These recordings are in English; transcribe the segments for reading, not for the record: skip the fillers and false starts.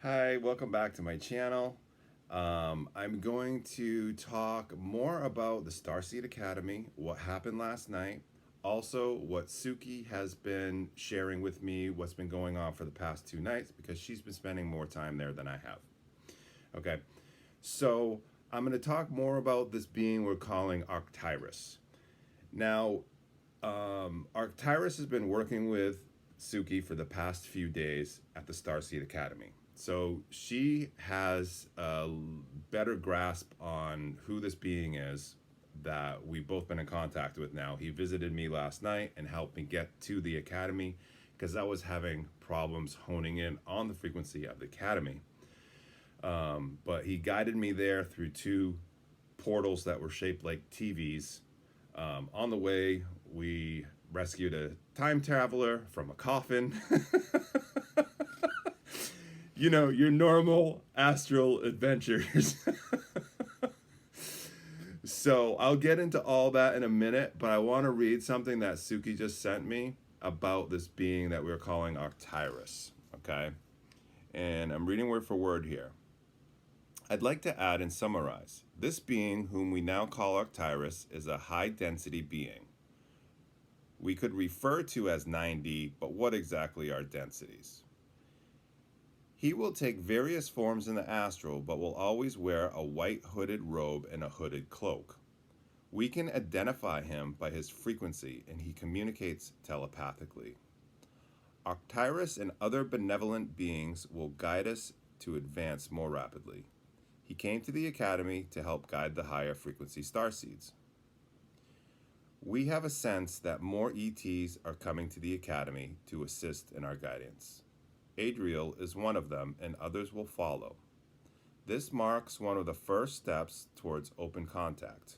Hi, welcome back to my channel. I'm going to talk more about the Starseed Academy, what happened last night, also what Suki has been sharing with me, what's been going on for the past 2 nights, because she's been spending more time there than I have. Okay, so I'm going to talk more about this being we're calling Arctyrus. Now, Arctyrus has been working with Suki for the past few days at the Starseed Academy. So she has a better grasp on who this being is that we've both been in contact with now. He visited me last night and helped me get to the academy because I was having problems honing in on the frequency of the academy. But he guided me there through two portals that were shaped like TVs. On the way, we rescued a time traveler from a coffin. You know, your normal astral adventures. So I'll get into all that in a minute, but I want to read something that Suki just sent me about this being that we're calling Arctyrus. Okay? And I'm reading word for word here. I'd like to add and summarize. This being, whom we now call Arctyrus, is a high density being. We could refer to as 9D, but what exactly are densities? He will take various forms in the astral, but will always wear a white hooded robe and a hooded cloak. We can identify him by his frequency, and he communicates telepathically. Arctyrus and other benevolent beings will guide us to advance more rapidly. He came to the Academy to help guide the higher frequency starseeds. We have a sense that more ETs are coming to the Academy to assist in our guidance. Adriel is one of them, and others will follow. This marks one of the first steps towards open contact,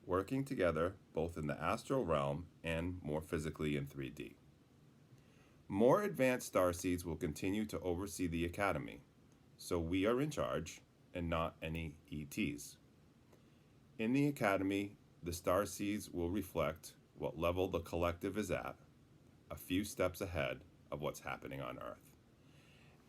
working together both in the astral realm and more physically in 3D. More advanced starseeds will continue to oversee the Academy, so we are in charge and not any ETs. In the Academy, the starseeds will reflect what level the collective is at, a few steps ahead of what's happening on Earth.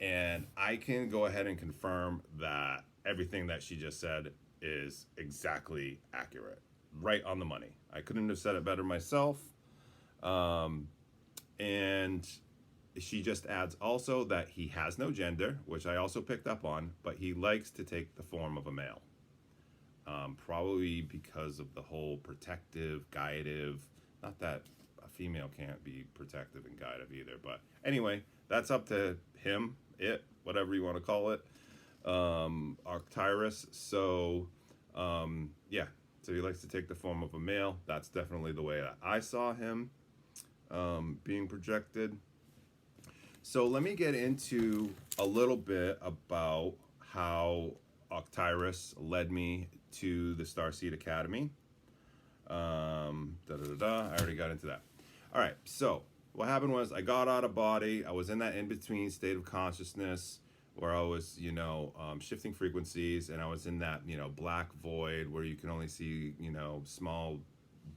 And I can go ahead and confirm that everything that she just said is exactly accurate, right on the money. I couldn't have said it better myself. And she just adds also that he has no gender, which I also picked up on, but he likes to take the form of a male. Probably because of the whole protective, guidative, not that a female can't be protective and guidative either, but anyway, that's up to him, it, whatever you want to call it, Arctyrus. So, yeah, so he likes to take the form of a male. That's definitely the way that I saw him being projected. So let me get into a little bit about how Arctyrus led me to the Starseed Academy. I already got into that. All right, so what happened was I got out of body. I was in that in-between state of consciousness where I was, shifting frequencies, and I was in that, black void where you can only see, small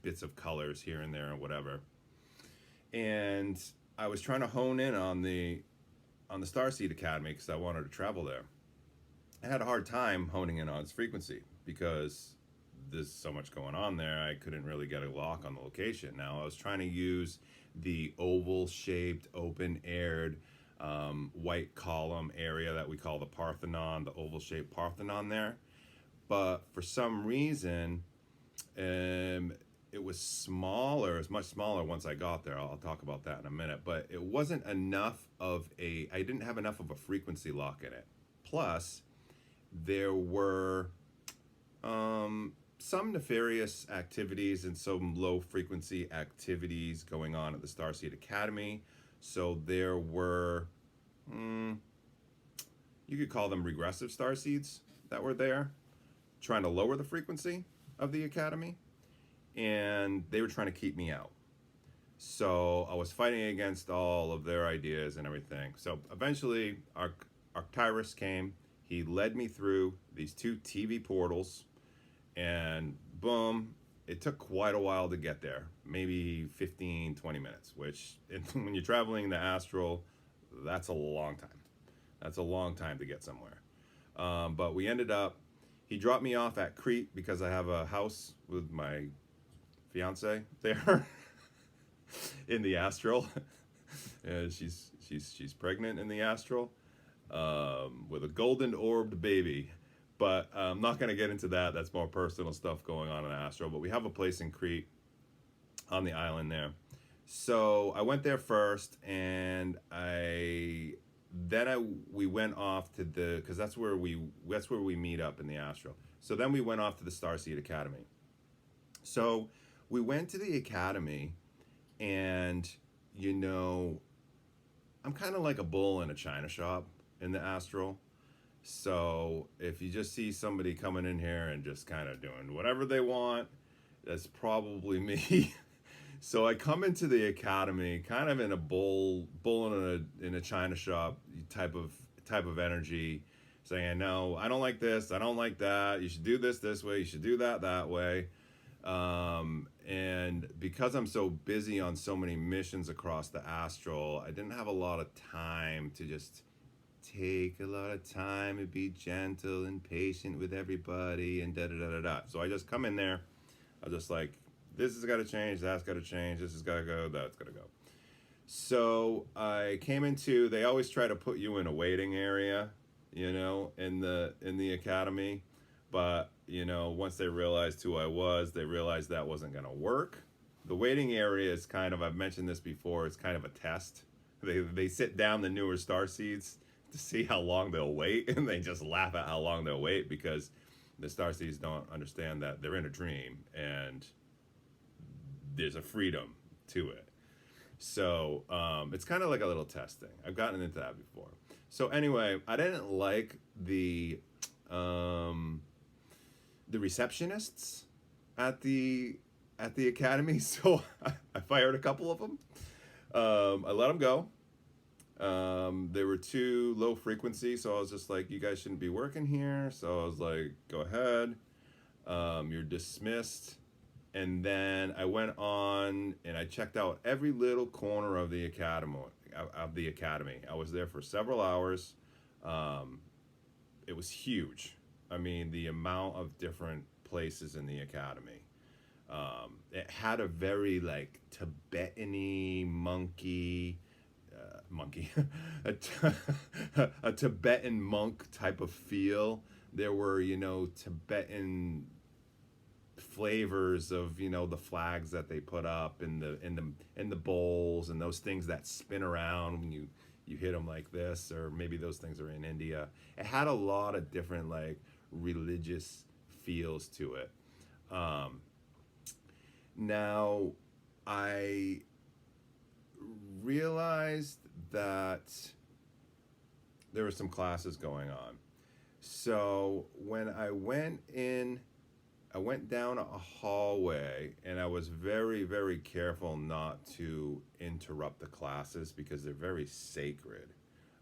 bits of colors here and there and whatever. And I was trying to hone in on the Starseed Academy because I wanted to travel there. I had a hard time honing in on its frequency because there's so much going on there. I couldn't really get a lock on the location. Now I was trying to use the oval-shaped, open-aired, white column area that we call the Parthenon, the oval-shaped Parthenon there. But for some reason, it was smaller. It was much smaller once I got there. I'll talk about that in a minute. But it wasn't enough of I didn't have enough of a frequency lock in it. Plus, there were some nefarious activities and some low frequency activities going on at the Starseed Academy. So there were, you could call them regressive starseeds that were there, trying to lower the frequency of the Academy, and they were trying to keep me out. So I was fighting against all of their ideas and everything. So eventually Arctyrus came. He led me through these two TV portals, and boom, it took quite a while to get there, maybe 15, 20 minutes, which when you're traveling the astral, that's a long time. That's a long time to get somewhere. But we ended up, he dropped me off at Crete because I have a house with my fiance there in the Astral. She's pregnant in the Astral with a golden orbed baby. But I'm not going to get into that. That's more personal stuff going on in Astral. But we have a place in Crete on the island there. So I went there first, and we went off to because that's where we meet up in the Astral. So then we went off to the Starseed Academy. So we went to the academy, and I'm kind of like a bull in a china shop in the Astral. So if you just see somebody coming in here and just kind of doing whatever they want, that's probably me. So I come into the academy kind of in a bull in a china shop type of energy, saying, no, I don't like this, I don't like that, you should do this way, you should do that way. And because I'm so busy on so many missions across the Astral, I didn't have a lot of time to just take a lot of time and be gentle and patient with everybody and da-da-da-da-da. So I just come in there, I was just like, this has got to change, that's got to change, this has got to go, that's got to go. So I came into, they always try to put you in a waiting area, in the academy. But, once they realized who I was, they realized that wasn't going to work. The waiting area is kind of, I've mentioned this before, it's kind of a test. They sit down the newer starseeds to see how long they'll wait, and they just laugh at how long they'll wait because the starseeds don't understand that they're in a dream and there's a freedom to it. So it's kind of like a little testing. I've gotten into that before. So anyway, I didn't like the receptionists at the academy, so I fired a couple of them. I let them go. They were too low frequency, so I was just like, you guys shouldn't be working here. So I was like, go ahead. You're dismissed. And then I went on and I checked out every little corner of the academy. I was there for several hours. It was huge. I mean, the amount of different places in the academy. It had a very like Tibetan-y monkey, a Tibetan monk type of feel. There were, Tibetan flavors of the flags that they put up in the bowls and those things that spin around when you hit them like this, or maybe those things are in India. It had a lot of different like religious feels to it. Now I realized that there were some classes going on. So when I went in, I went down a hallway, and I was very, very careful not to interrupt the classes because they're very sacred,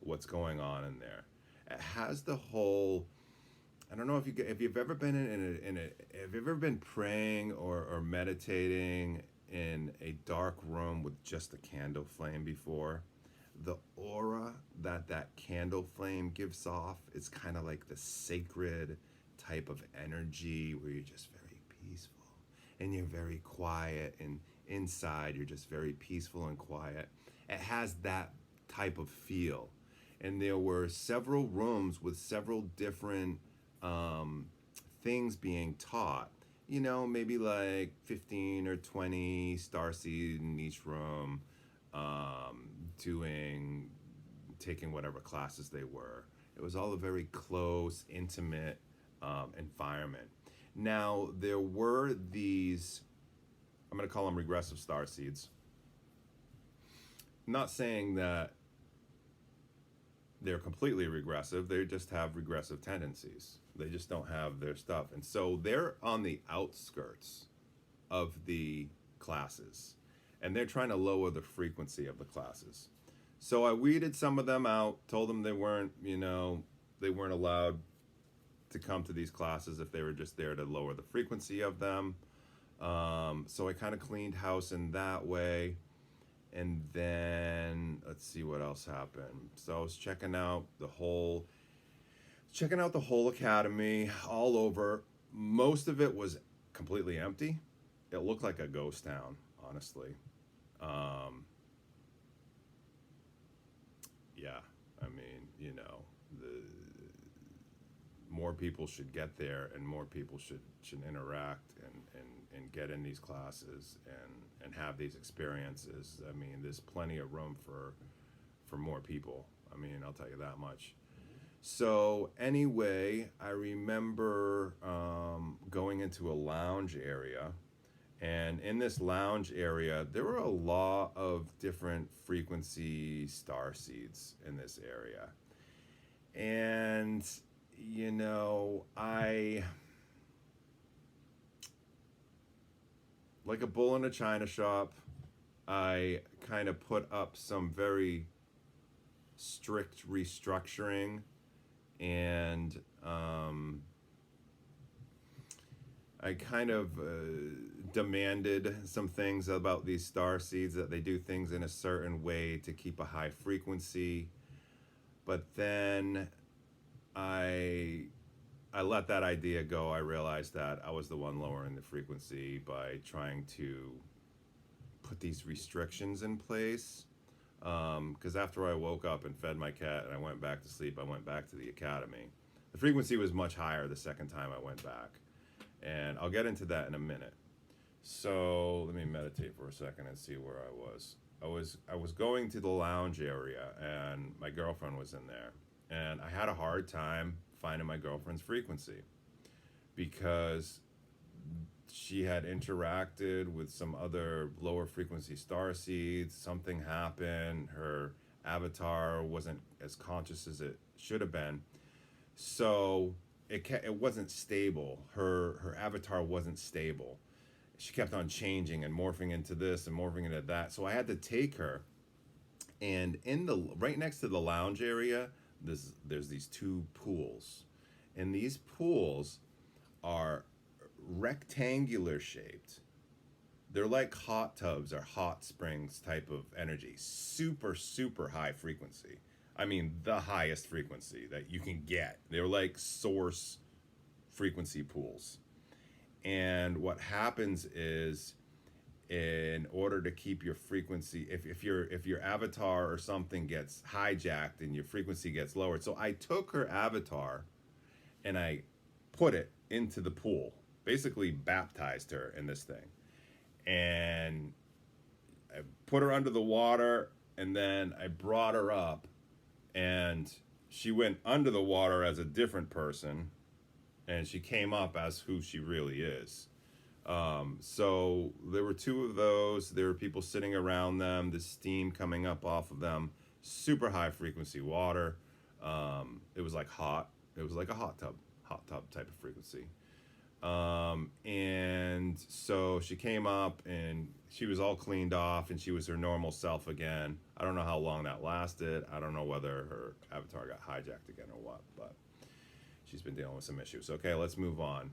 what's going on in there. It has the whole, I don't know if you've ever been have you ever been praying or meditating in a dark room with just a candle flame before? The aura that candle flame gives off, it's kind of like the sacred type of energy where you're just very peaceful and you're very quiet, and inside you're just very peaceful and quiet. It has that type of feel. And there were several rooms with several different things being taught, maybe like 15 or 20 starseed in each room, taking whatever classes they were. It was all a very close, intimate environment. Now, there were these, I'm going to call them regressive starseeds. I'm not saying that they're completely regressive, they just have regressive tendencies. They just don't have their stuff. And so they're on the outskirts of the classes, and they're trying to lower the frequency of the classes. So I weeded some of them out, told them they weren't allowed to come to these classes if they were just there to lower the frequency of them. So I kind of cleaned house in that way. And then let's see what else happened. So I was checking out the whole academy all over. Most of it was completely empty. It looked like a ghost town, honestly. Um, yeah, I mean, the more people should get there, and more people should interact and get in these classes and have these experiences. I mean, there's plenty of room for more people. I mean, I'll tell you that much. So anyway, I remember going into a lounge area, and in this lounge area, there were a lot of different frequency star seeds in this area. And, I, like a bull in a china shop, I kind of put up some very strict restructuring, and I kind of demanded some things about these star seeds, that they do things in a certain way to keep a high frequency. But then I I let that idea go. I realized that I was the one lowering the frequency by trying to put these restrictions in place. Because after I woke up and fed my cat and I went back to sleep, I went back to the academy. The frequency was much higher the second time I went back. And I'll get into that in a minute. So let me meditate for a second and see where I was. I was going to the lounge area, and my girlfriend was in there. And I had a hard time finding my girlfriend's frequency because she had interacted with some other lower frequency star seeds. Something happened. Her avatar wasn't as conscious as it should have been. So it wasn't stable. Her avatar wasn't stable. She kept on changing and morphing into this and morphing into that. So I had to take her, and in the right next to the lounge area, there's these two pools, and these pools are rectangular shaped. They're like hot tubs or hot springs type of energy. Super, super high frequency. I mean, the highest frequency that you can get. They're like source frequency pools. And what happens is, in order to keep your frequency, if your avatar or something gets hijacked and your frequency gets lowered. So I took her avatar and I put it into the pool, basically baptized her in this thing. And I put her under the water, and then I brought her up, and she went under the water as a different person, and she came up as who she really is. So there were two of those. There were people sitting around them, the steam coming up off of them, super high frequency water. It was like hot. It was like a hot tub type of frequency. And so she came up and she was all cleaned off and she was her normal self again. I don't know how long that lasted. I don't know whether her avatar got hijacked again or what, but she's been dealing with some issues. Okay, let's move on.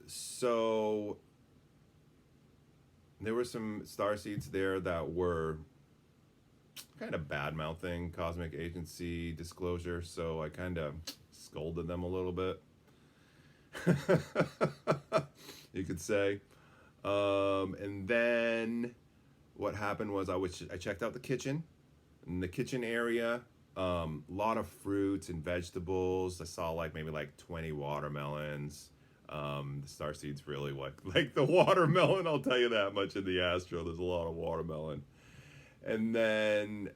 So there were some starseeds there that were kind of bad mouthing cosmic agency disclosure, so I kind of scolded them a little bit. You could say. And then what happened was I checked out the kitchen. In the kitchen area, lot of fruits and vegetables. I saw maybe 20 watermelons. The starseeds really like the watermelon. I'll tell you that much. In the Astral, there's a lot of watermelon. And then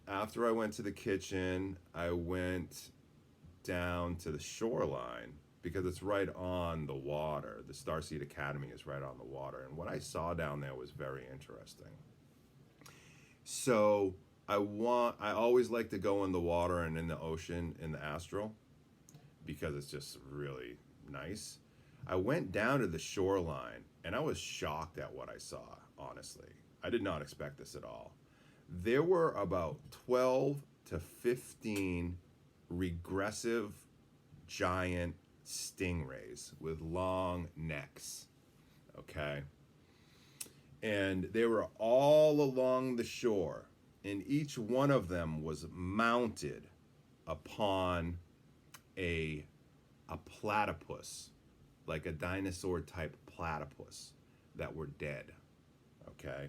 after I went to the kitchen, I went down to the Shoreline because it's right on the water. The Starseed Academy is right on the water. And what I saw down there was very interesting. So I always like to go in the water and in the ocean in the Astral because it's just really nice. I went down to the Shoreline and I was shocked at what I saw, honestly. I did not expect this at all. There were about 12 to 15 regressive giant stingrays with long necks. Okay. And they were all along the shore, and each one of them was mounted upon a platypus, like a dinosaur type platypus that were dead. Okay?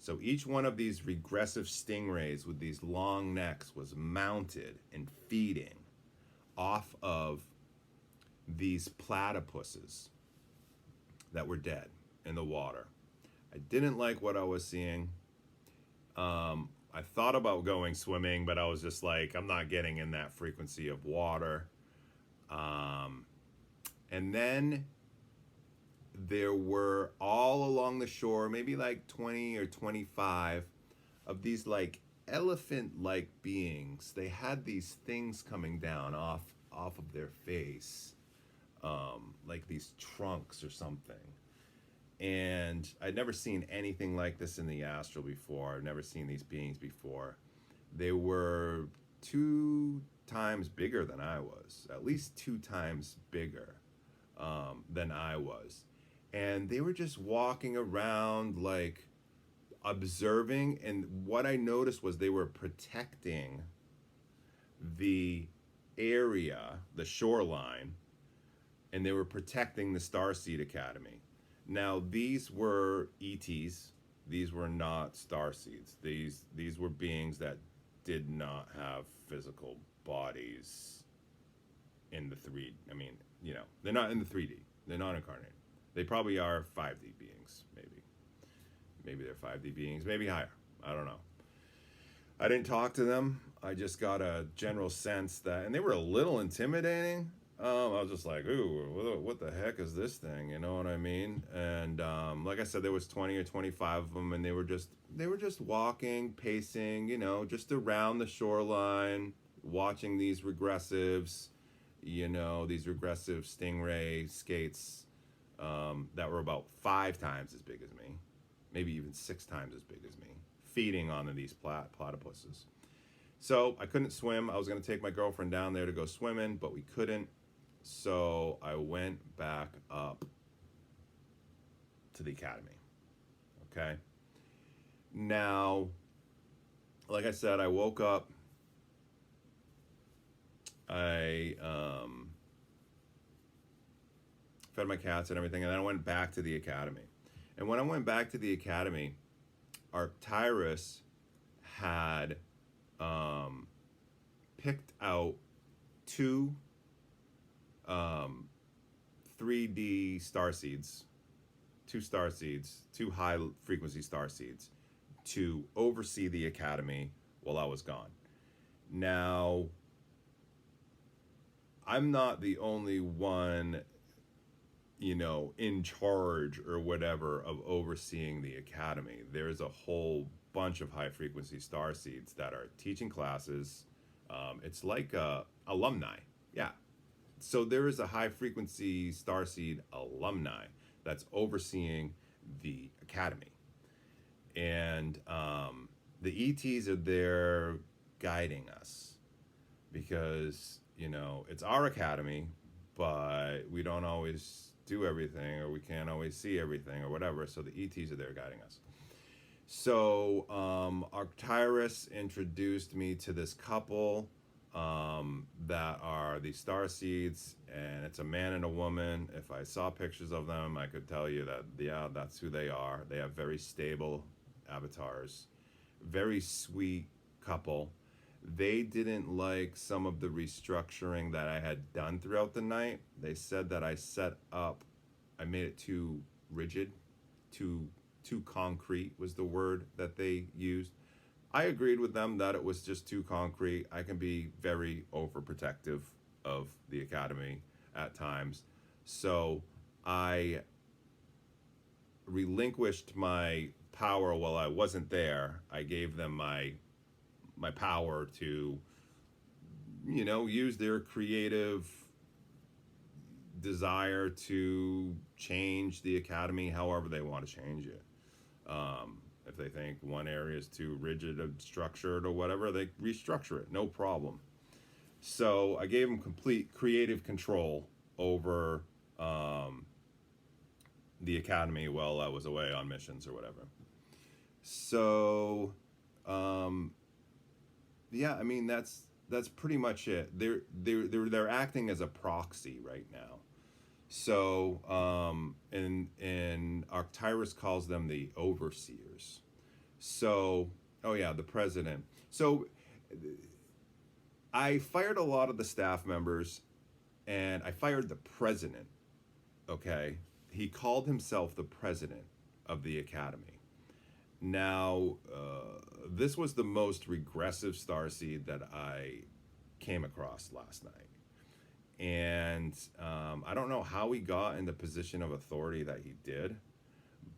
So each one of these regressive stingrays with these long necks was mounted and feeding off of these platypuses that were dead in the water. I didn't like what I was seeing. I thought about going swimming, but I was just like, I'm not getting in that frequency of water. And then there were all along the shore, maybe like 20 or 25 of these like elephant-like beings. They had these things coming down off of their face, like these trunks or something. And I'd never seen anything like this in the astral before. I'd never seen these beings before. They were 2 times bigger than I was, at least 2 times bigger than I was. And they were just walking around, like observing. And what I noticed was they were protecting the area, the shoreline, and they were protecting the Starseed Academy. Now, these were ETs. These were not Starseeds. These were beings that did not have physical bodies in the 3D. I mean, you know, they're not in the 3D. They're not incarnated. They probably are 5D beings, maybe. Maybe they're 5D beings, maybe higher. I don't know. I didn't talk to them. I just got a general sense that, and they were a little intimidating. I was just like, ooh, what the heck is this thing? You know what I mean? And like I said, there was 20 or 25 of them, and they were just walking, pacing, you know, just around the shoreline, watching these regressives, you know, these regressive stingray skates that were about 5 times as big as me, maybe even 6 times as big as me, feeding on these platypuses. So I couldn't swim. I was going to take my girlfriend down there to go swimming, but we couldn't. So I went back up to the academy. Okay. Now, like I said, I woke up. I fed my cats and everything, and then I went back to the academy. And when I went back to the academy, Arctyrus had picked out 2 3D starseeds, 2 high frequency starseeds, to oversee the academy while I was gone. Now, I'm not the only one, you know, in charge or whatever of overseeing the academy. There's a whole bunch of high frequency starseeds that are teaching classes. It's like alumni. Yeah. So there is a high frequency starseed alumni that's overseeing the academy. And the ETs are there guiding us because, you know, it's our academy, but we don't always do everything, or we can't always see everything or whatever. So the ETs are there guiding us. So Arctyrus introduced me to this couple that are the Starseeds, and it's a man and a woman. If I saw pictures of them, I could tell you that, yeah, that's who they are. They have very stable avatars. Very sweet couple. They didn't like some of the restructuring that I had done throughout the night. They said that I made it too rigid, too concrete was the word that they used. I agreed with them that it was just too concrete. I can be very overprotective of the academy at times. So I relinquished my power while I wasn't there. I gave them my power to, you know, use their creative desire to change the academy however they want to change it. If they think one area is too rigid or structured or whatever, they restructure it, no problem. So I gave them complete creative control over the academy while I was away on missions or whatever. So, um, yeah, I mean that's pretty much it. They're acting as a proxy right now. So, and Arctyrus calls them the overseers. So, oh yeah, the president. So, I fired a lot of the staff members, and I fired the president. Okay, he called himself the president of the academy. Now, this was the most regressive starseed that I came across last night. And I don't know how he got in the position of authority that he did,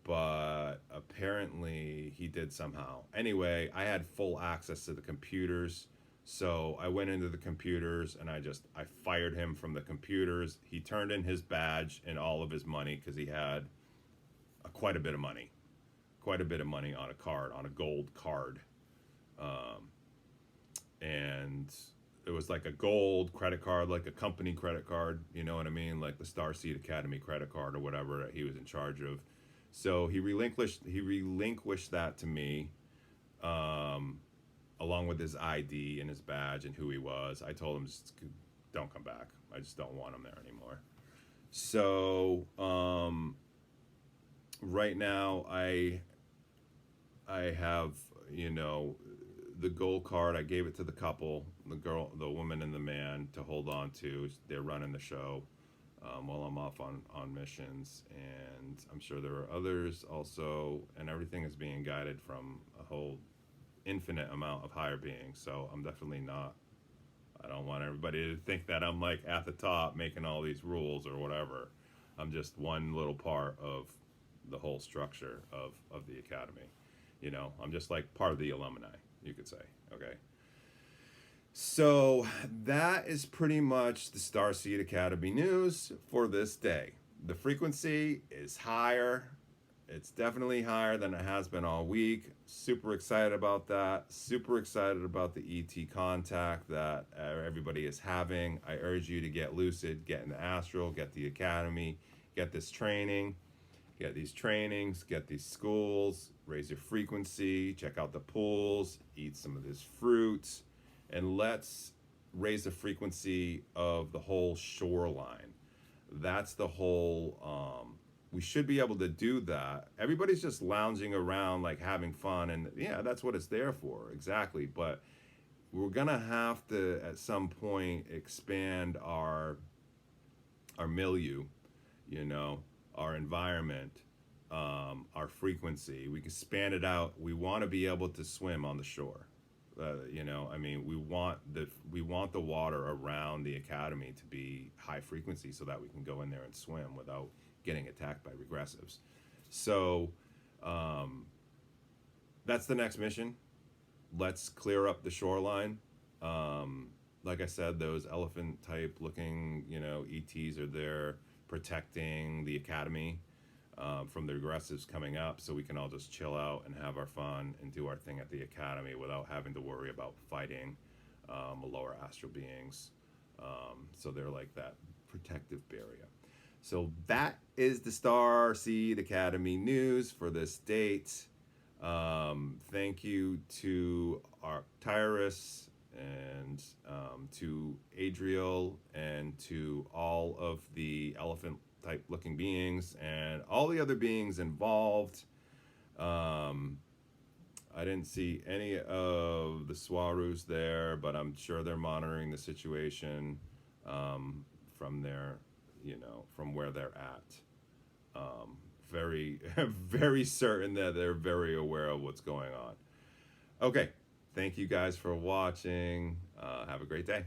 but apparently he did somehow. Anyway, I had full access to the computers. So I went into the computers and I fired him from the computers. He turned in his badge and all of his money because he had quite a bit of money. Quite a bit of money on a card, on a gold card. And it was like a gold credit card, like a company credit card, you know what I mean? Like the Starseed Academy credit card or whatever that he was in charge of. So he relinquished that to me, along with his ID and his badge and who he was. I told him, just don't come back. I just don't want him there anymore. So right now I have, you know, the gold card. I gave it to the couple, the woman and the man, to hold on to. They're running the show while I'm off on missions, and I'm sure there are others also, and everything is being guided from a whole infinite amount of higher beings. So I'm definitely not, I don't want everybody to think that I'm like at the top making all these rules or whatever. I'm just one little part of the whole structure of the academy. You know, I'm just like part of the alumni, you could say. Okay. So that is pretty much the Starseed Academy news for this day. The frequency is higher. It's definitely higher than it has been all week. Super excited about that. Super excited about the ET contact that everybody is having. I urge you to get lucid, get into Astral, get the academy, get this training. Get these trainings, get these schools, raise your frequency, check out the pools, eat some of this fruit, and let's raise the frequency of the whole shoreline. That's the whole, we should be able to do that. Everybody's just lounging around like having fun, and yeah, that's what it's there for, exactly. But we're gonna have to, at some point, expand our milieu, you know, our environment, our frequency. We can span it out. We want to be able to swim on the shore. You know, I mean, we want the water around the academy to be high frequency so that we can go in there and swim without getting attacked by regressives. So that's the next mission. Let's clear up the shoreline. Like I said, those elephant type looking, you know, ETs are there protecting the academy from the aggressives coming up, so we can all just chill out and have our fun and do our thing at the academy without having to worry about fighting lower astral beings. So they're like that protective barrier. So that is the Starseed Academy news for this date. Thank you to Arctyrus and to Adriel and to all of the elephant type looking beings and all the other beings involved. I didn't see any of the Swarus there, but I'm sure they're monitoring the situation from their, you know, from where they're at. Very, very certain that they're very aware of what's going on. Okay, thank you guys for watching. Have a great day.